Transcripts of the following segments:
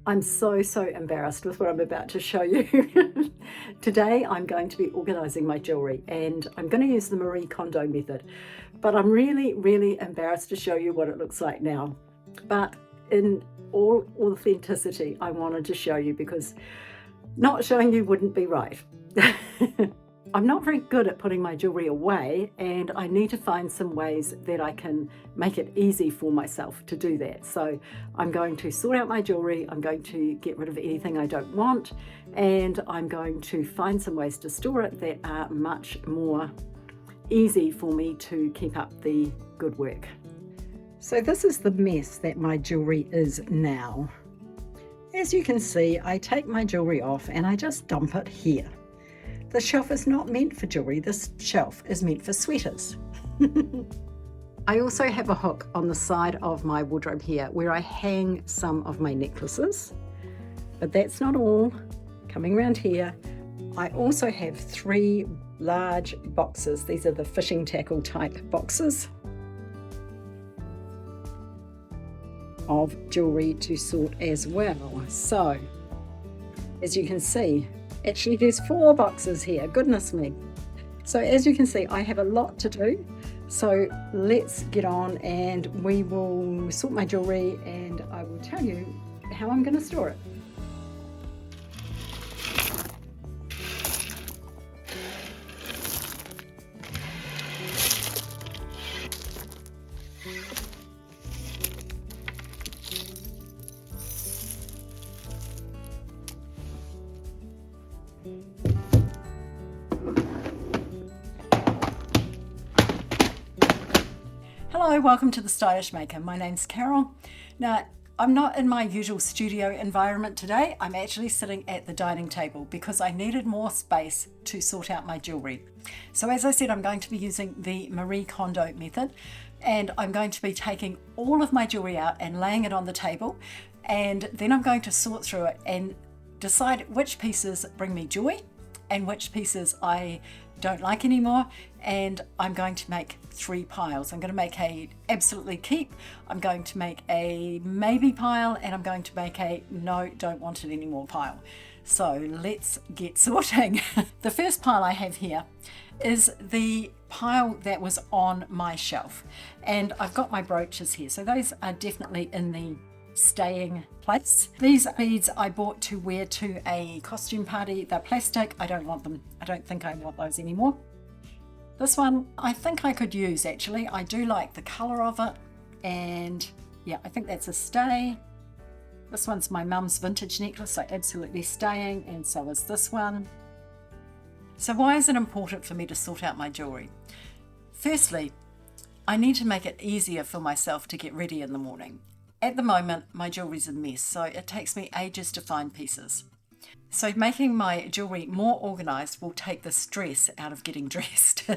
I'm so embarrassed with what I'm about to show you. Today I'm going to be organising my jewellery and I'm going to use the Marie Kondo method, but I'm really embarrassed to show you what it looks like now. But in all authenticity, I wanted to show you because not showing you wouldn't be right. I'm not very good at putting my jewellery away, and I need to find some ways that I can make it easy for myself to do that. So I'm going to sort out my jewellery, I'm going to get rid of anything I don't want, and I'm going to find some ways to store it that are much more easy for me to keep up the good work. So this is the mess that my jewellery is now. As you can see, I take my jewellery off and I just dump it here. The shelf is not meant for jewellery, this shelf is meant for sweaters. I also have a hook on the side of my wardrobe here where I hang some of my necklaces, but that's not all. Coming around here, I also have 3 large boxes. These are the fishing tackle type boxes of jewellery to sort as well. So, as you can see, actually there's 4 boxes here, goodness me. So as you can see, I have a lot to do. So let's get on and we will sort my jewellery and I will tell you how I'm going to store it. Hello, welcome to The Stylish Maker. My name's Carol. Now, I'm not in my usual studio environment today. I'm actually sitting at the dining table because I needed more space to sort out my jewellery. So as I said, I'm going to be using the Marie Kondo method, and I'm going to be taking all of my jewellery out and laying it on the table, and then I'm going to sort through it and decide which pieces bring me joy and which pieces I don't like anymore, and I'm going to make 3 piles. I'm going to make a absolutely keep, I'm going to make a maybe pile, and I'm going to make a no, don't want it anymore pile. So let's get sorting. The first pile I have here is the pile that was on my shelf, and I've got my brooches here, so those are definitely in the staying place. These beads I bought to wear to a costume party. They're plastic, I don't want them. I don't think I want those anymore. This one I think I could use actually. I do like the colour of it, and yeah, I think that's a stay. This one's my mum's vintage necklace, so absolutely staying, and so is this one. So why is it important for me to sort out my jewellery? Firstly, I need to make it easier for myself to get ready in the morning. At the moment, my jewellery's a mess, so it takes me ages to find pieces. So making my jewellery more organised will take the stress out of getting dressed.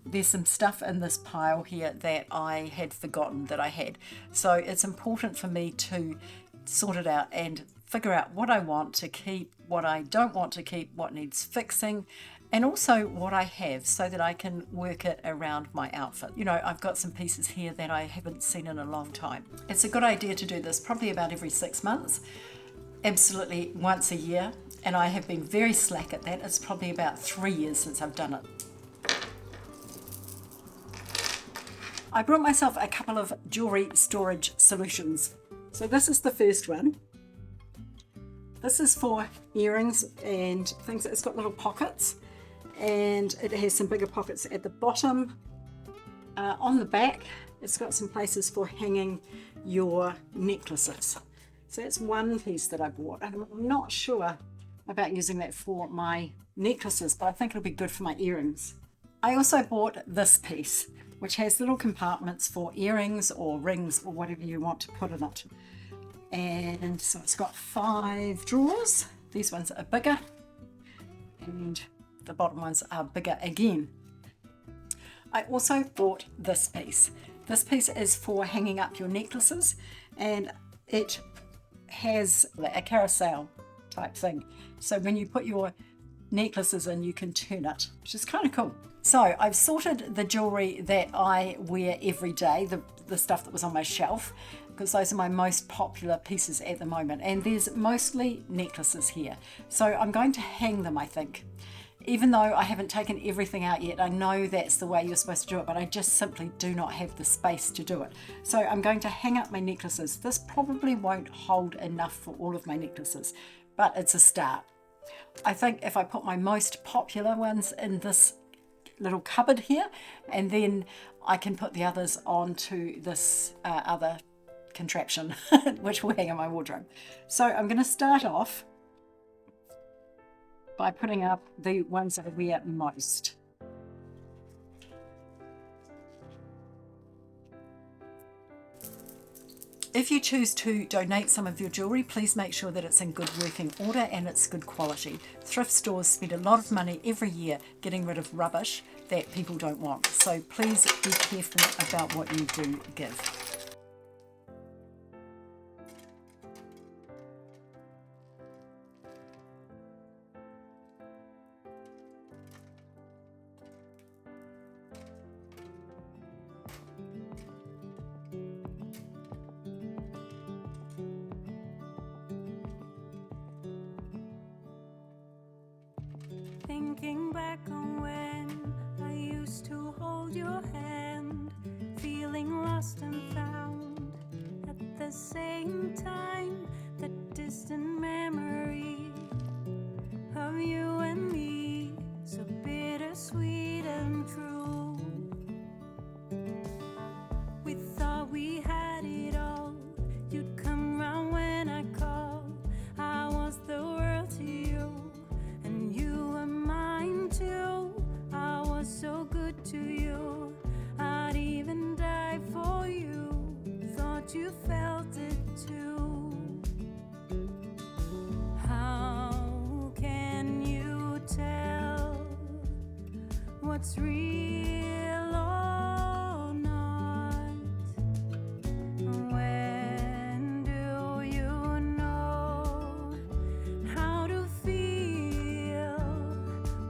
There's some stuff in this pile here that I had forgotten that I had. So it's important for me to sort it out and figure out what I want to keep, what I don't want to keep, what needs fixing, and also what I have so that I can work it around my outfit. You know, I've got some pieces here that I haven't seen in a long time. It's a good idea to do this probably about every 6 months, absolutely once a year, and I have been very slack at that. It's probably about 3 years since I've done it. I brought myself a couple of jewellery storage solutions. So this is the first one. This is for earrings and things. It's got little pockets, and it has some bigger pockets at the bottom. On the back, it's got some places for hanging your necklaces. So that's one piece that I bought. I'm not sure about using that for my necklaces, but I think it'll be good for my earrings. I also bought this piece, which has little compartments for earrings or rings or whatever you want to put in it. And so it's got 5 drawers. These ones are bigger, and the bottom ones are bigger again. I also bought this piece. This piece is for hanging up your necklaces, and it has a carousel type thing. So when you put your necklaces in, you can turn it, which is kind of cool. So I've sorted the jewellery that I wear every day, the stuff that was on my shelf, because those are my most popular pieces at the moment, and there's mostly necklaces here. So I'm going to hang them, I think. Even though I haven't taken everything out yet, I know that's the way you're supposed to do it, but I just simply do not have the space to do it. So I'm going to hang up my necklaces. This probably won't hold enough for all of my necklaces, but it's a start. I think if I put my most popular ones in this little cupboard here, and then I can put the others onto this other contraption, which will hang in my wardrobe. So I'm going to start off by putting up the ones that I wear most. If you choose to donate some of your jewellery, please make sure that it's in good working order and it's good quality. Thrift stores spend a lot of money every year getting rid of rubbish that people don't want. So please be careful about what you do give. Thinking back on when I used to hold your hand, feeling lost and found at the same time. That distant memory of you and me, so bittersweet and true. We thought we had it all. You'd come round when I called. I was the world to you, and you were mine too. I was so good to you, I'd even die for you. Thought you felt it too. How can you tell what's real or not? When do you know how to feel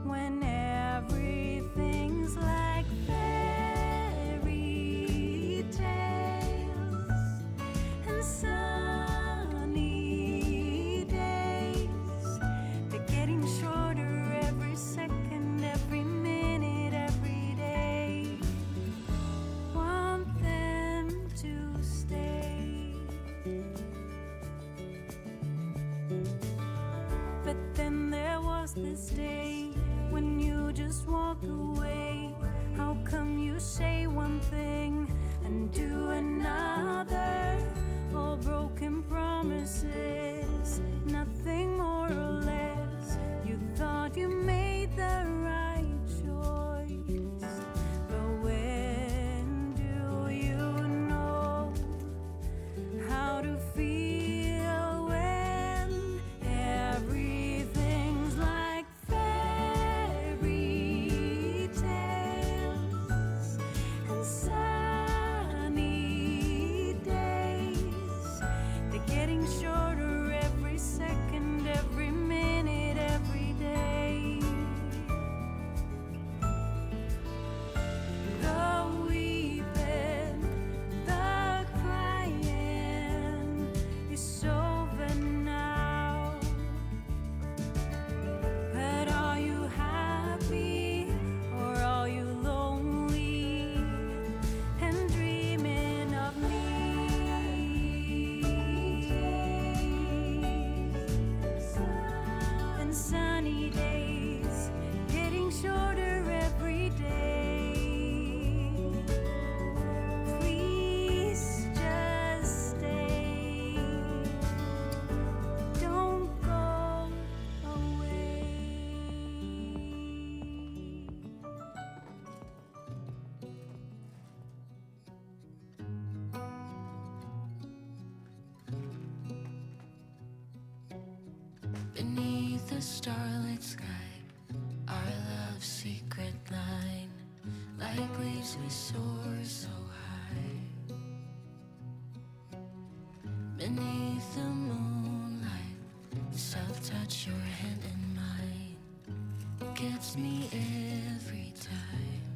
when everything's like fairy tales and sunny days? They're getting shorter every second, every minute, every day. Want them to stay. But then there was this day when you just walk away. How come you say one thing and do another? All broken promises, nothing more or less. You thought you made the right choice, but when do you know how to feel when everything's like fairy tales and sunny days? They're getting shorter every second, every minute, every day. The weeping, the crying is over now. But are you happy or are you lonely and dreaming of me? And sunny days getting shorter every day. Please just stay. Don't go away. Beneath the starlit sky, our love's secret line, like leaves we soar so high. Beneath the moonlight, the soft touch your hand in mine gets me every time.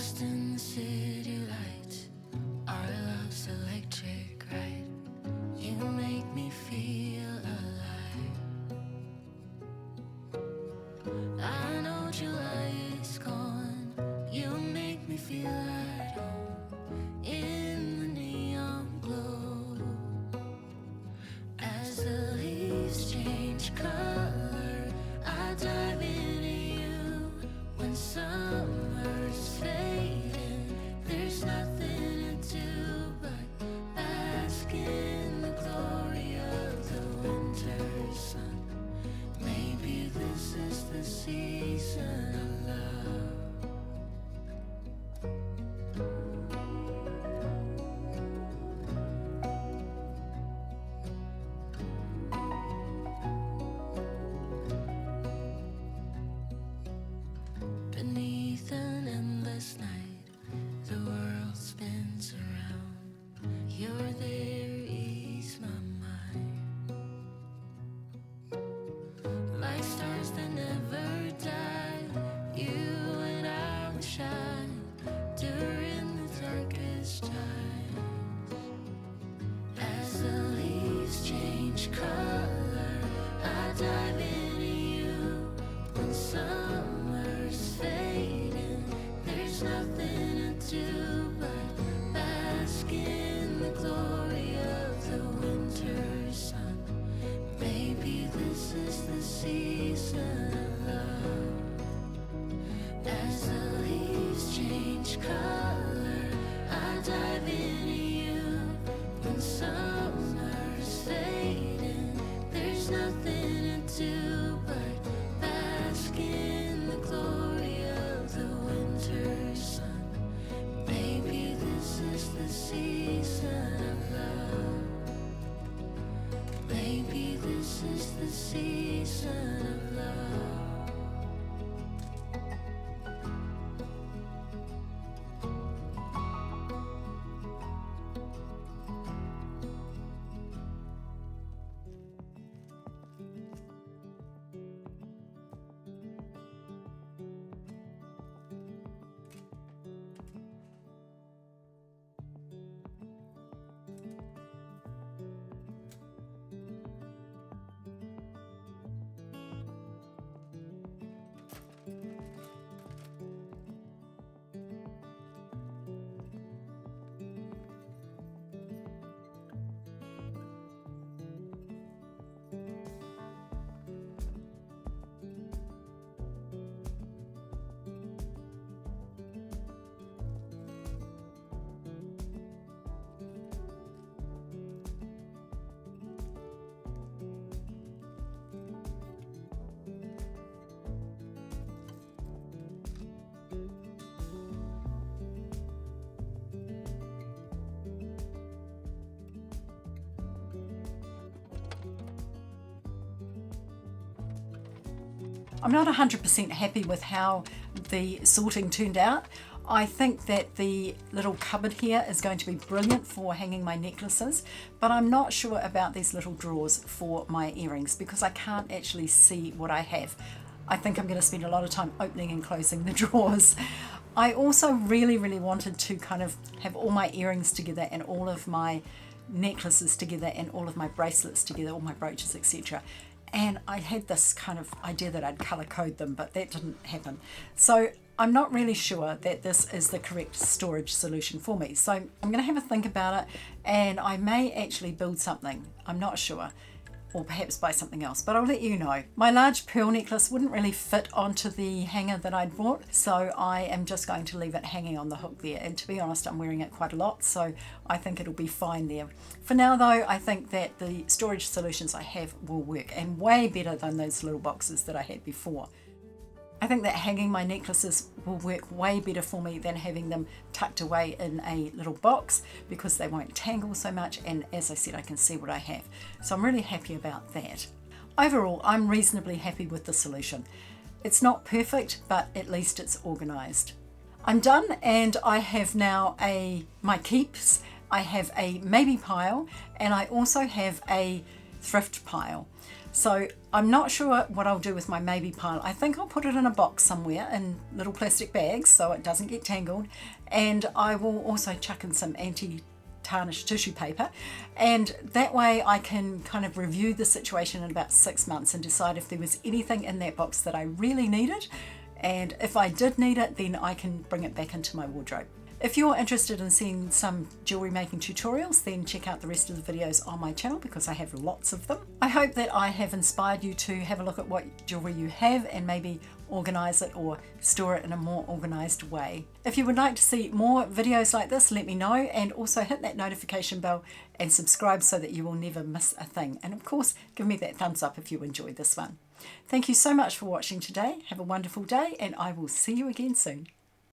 lost in the city lights. Our love's electric, right? You make me feel alive. I know July is gone. You make me feel at home in the neon glow. As the leaves change color, I dive into you. When summer's fading, there's nothing to do but bask in the glory of the winter sun. Maybe this is the season of love. Beneath an endless night, the world spins around. You're there, ease my mind. Like stars that never die, you and I will shine during the darkest times. As the leaves change color, I dive into you. When summer's fading, there's nothing to do but bask in the glory of the winter sun. Maybe this is the season of love. As the leaves change color, I dive into you. When summer's fading, there's nothing to do but bask in the glory of the winter sun. Maybe this is the season of love. Maybe this is the season of love. I'm not 100% happy with how the sorting turned out. I think that the little cupboard here is going to be brilliant for hanging my necklaces, but I'm not sure about these little drawers for my earrings because I can't actually see what I have. I think I'm going to spend a lot of time opening and closing the drawers. I also really wanted to kind of have all my earrings together and all of my necklaces together and all of my bracelets together, all my brooches, etc. And I had this kind of idea that I'd colour code them, but that didn't happen. So I'm not really sure that this is the correct storage solution for me. So I'm going to have a think about it, and I may actually build something. I'm not sure. Or perhaps buy something else, but I'll let you know. My large pearl necklace wouldn't really fit onto the hanger that I'd bought, so I am just going to leave it hanging on the hook there. And to be honest, I'm wearing it quite a lot, so I think it'll be fine there. For now though, I think that the storage solutions I have will work, and way better than those little boxes that I had before. I think that hanging my necklaces will work way better for me than having them tucked away in a little box, because they won't tangle so much, and as I said, I can see what I have. So I'm really happy about that. Overall, I'm reasonably happy with the solution. It's not perfect, but at least it's organised. I'm done, and I have now my keeps. I have a maybe pile, and I also have a thrift pile. So I'm not sure what I'll do with my maybe pile. I think I'll put it in a box somewhere in little plastic bags so it doesn't get tangled. And I will also chuck in some anti-tarnish tissue paper. And that way I can kind of review the situation in about 6 months and decide if there was anything in that box that I really needed. And if I did need it, then I can bring it back into my wardrobe. If you're interested in seeing some jewellery making tutorials, then check out the rest of the videos on my channel because I have lots of them. I hope that I have inspired you to have a look at what jewellery you have and maybe organise it or store it in a more organised way. If you would like to see more videos like this, let me know, and also hit that notification bell and subscribe so that you will never miss a thing. And of course, give me that thumbs up if you enjoyed this one. Thank you so much for watching today. Have a wonderful day, and I will see you again soon.